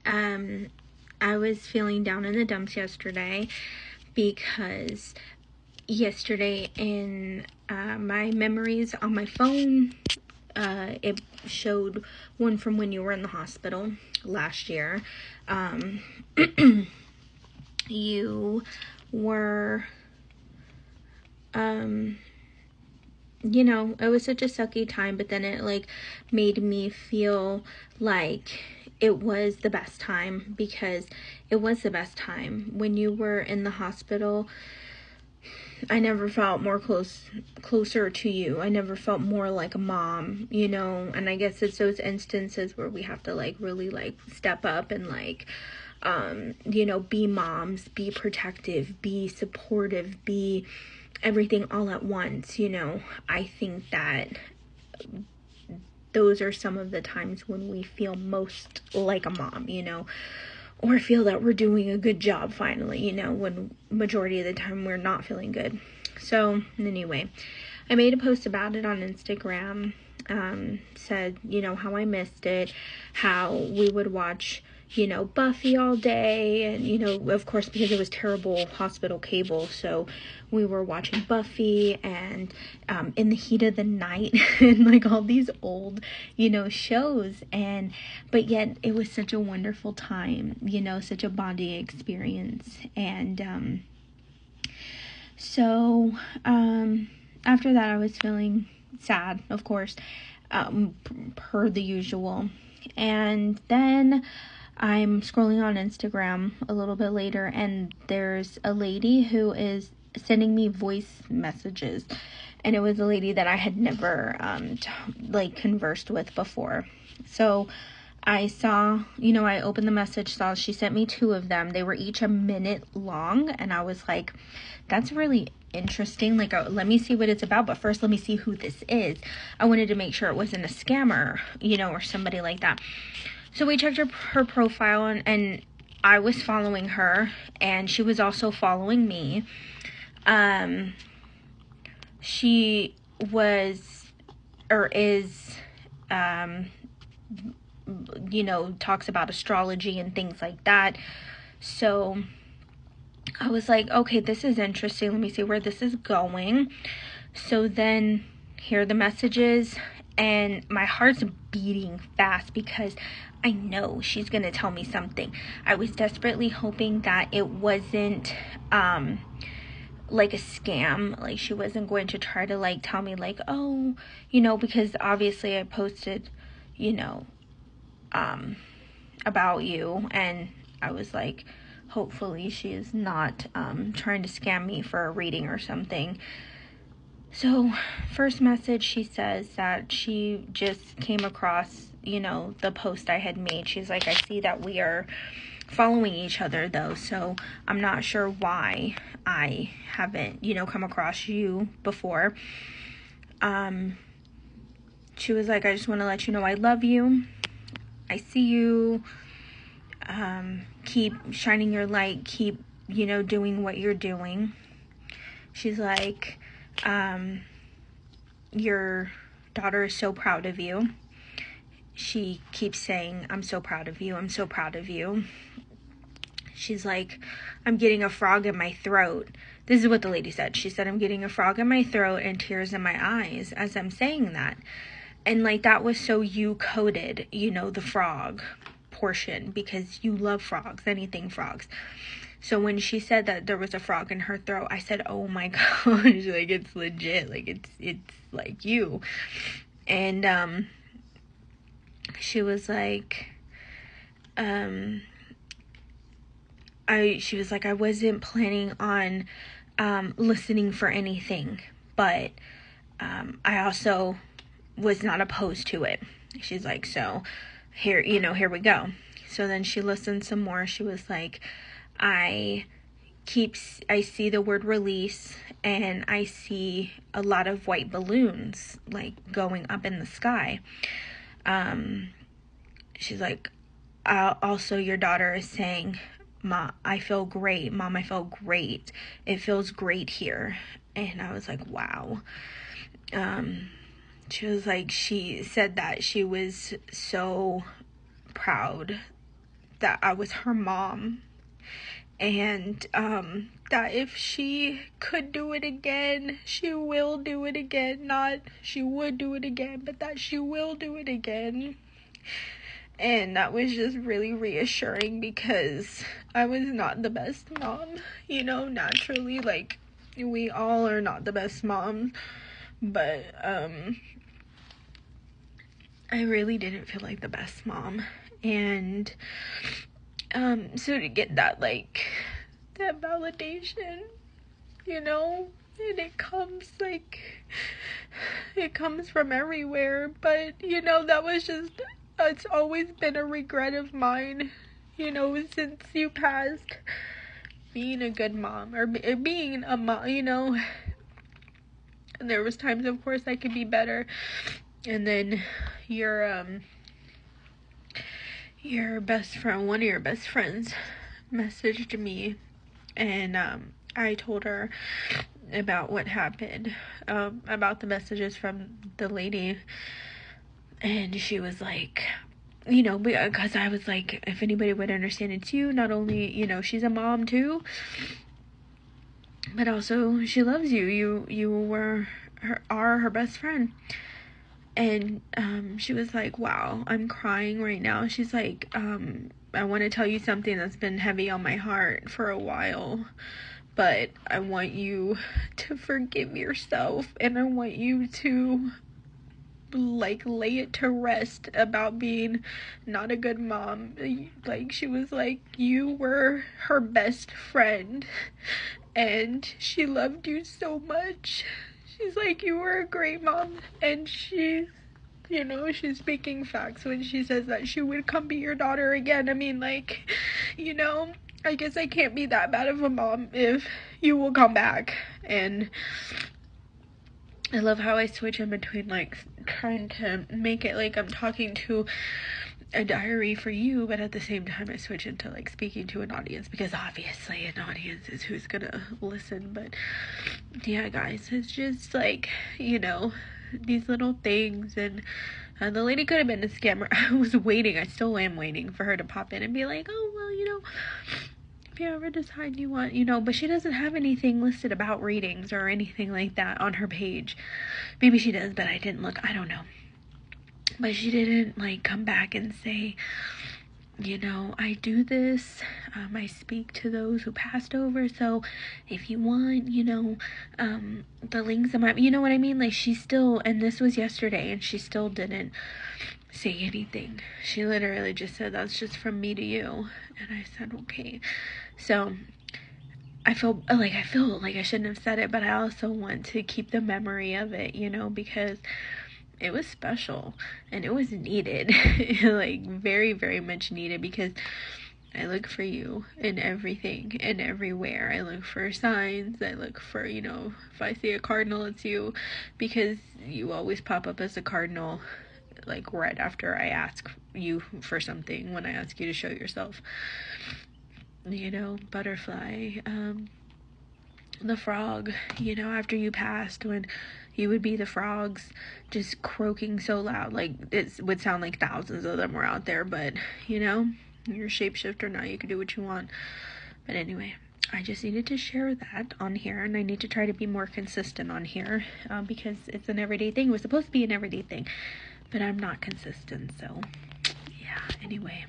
Um, I was feeling down in the dumps yesterday because yesterday in my memories on my phone, it showed one from when you were in the hospital last year. You were, it was such a sucky time, but then it like made me feel like it was the best time, because it was the best time. When you were in the hospital, I never felt more closer to you. I never felt more like a mom, and I guess it's those instances where we have to like really like step up and like, be moms, be protective, be supportive, be everything all at once. I think that those are some of the times when we feel most like a mom, or feel that we're doing a good job finally, when majority of the time we're not feeling good. So anyway, I made a post about it on Instagram, said, how I missed it, how we would watch, Buffy all day, and, of course, because it was terrible hospital cable, so we were watching Buffy and In the Heat of the Night and like all these old, shows, but yet it was such a wonderful time, such a bonding experience. And so after that I was feeling sad, of course, per the usual. And then I'm scrolling on Instagram a little bit later, and there's a lady who is sending me voice messages, and it was a lady that I had never conversed with before. So I saw, I opened the message, saw she sent me 2 of them. They were each a minute long, and I was like, that's really interesting. Like, let me see what it's about, but first let me see who this is. I wanted to make sure it wasn't a scammer, or somebody like that. So we checked her profile, and I was following her, and she was also following me. She was, or is, talks about astrology and things like that. So I was like, okay, this is interesting. Let me see where this is going. So then here are the messages, and my heart's beating fast because I know she's going to tell me something. I was desperately hoping that it wasn't like a scam. Like, she wasn't going to try to like tell me like, oh, because obviously I posted, about you, and I was like, hopefully she is not trying to scam me for a reading or something. So first message, she says that she just came across, the post I had made. She's like, I see that we are following each other though, so I'm not sure why I haven't, come across you before. She was like, I just want to let you know I love you. I see you. Keep shining your light. Keep, doing what you're doing. She's like, your daughter is so proud of you. She keeps saying, I'm so proud of you. I'm so proud of you. She's like, I'm getting a frog in my throat. This is what the lady said. She said, I'm getting a frog in my throat and tears in my eyes as I'm saying that. And like, that was so you coded, the frog portion, because you love frogs, anything frogs. So when she said that there was a frog in her throat, I said, oh my gosh, like, it's legit, like, it's like you. And she was like, she was like, I wasn't planning on listening for anything, but I also was not opposed to it. She's like, so here we go. So then she listened some more. She was like, I see the word release, and I see a lot of white balloons like going up in the sky. She's like, also your daughter is saying, I feel great. Mom, I feel great. It feels great here. And I was like, wow. She was like, she said that she was so proud that I was her mom, and that if she could do it again, she will do it again. Not she would do it again, but that she will do it again. And that was just really reassuring, because I was not the best mom, you know, naturally, like, we all are not the best moms, but I really didn't feel like the best mom. And so to get that, like, that validation, you know, and it comes from everywhere, but, you know, that was just, it's always been a regret of mine, you know, since you passed, being a good mom, or being a mom, you know. And there was times, of course, I could be better. And then your best friend, one of your best friends, messaged me, and I told her about what happened, about the messages from the lady, and she was like, you know, because I was like, if anybody would understand, it's you. Not only, you know, she's a mom too, but also she loves you. You are her best friend. And she was like, wow, I'm crying right now. She's like, I want to tell you something that's been heavy on my heart for a while, but I want you to forgive yourself, and I want you to, like, lay it to rest about being not a good mom. Like, she was like, you were her best friend, and she loved you so much. She's like, you were a great mom, and she's, you know, she's speaking facts when she says that she would come be your daughter again. I mean, like, you know, I guess I can't be that bad of a mom if you will come back. And I love how I switch in between, like, trying to make it like I'm talking to a diary for you, but at the same time I switch into, like, speaking to an audience, because obviously an audience is who's gonna listen. But yeah, guys, it's just like, you know, these little things. And the lady could have been a scammer. I still am waiting for her to pop in and be like, oh, well, you know, if you ever decide you want, you know, but she doesn't have anything listed about readings or anything like that on her page. Maybe she does, but I didn't look. I don't know. But she didn't, like, come back and say, you know, I do this, I speak to those who passed over, so if you want, you know, the links in my, you know what I mean? Like, she still, and this was yesterday, and she still didn't say anything. She literally just said, that's just from me to you. And I said, okay. So I feel like I shouldn't have said it, but I also want to keep the memory of it, you know, because it was special and it was needed. Like, very, very much needed, because I look for you in everything and everywhere. I look for signs. I look for, you know, if I see a cardinal, it's you, because you always pop up as a cardinal, like, right after I ask you for something, when I ask you to show yourself. You know, butterfly, the frog, you know, after you passed, when you would be the frogs just croaking so loud, like, it would sound like thousands of them were out there. But, you know, you're a shapeshifter now, you can do what you want. But anyway, I just needed to share that on here, and I need to try to be more consistent on here, because it's an everyday thing. It was supposed to be an everyday thing, but I'm not consistent. So yeah, anyway,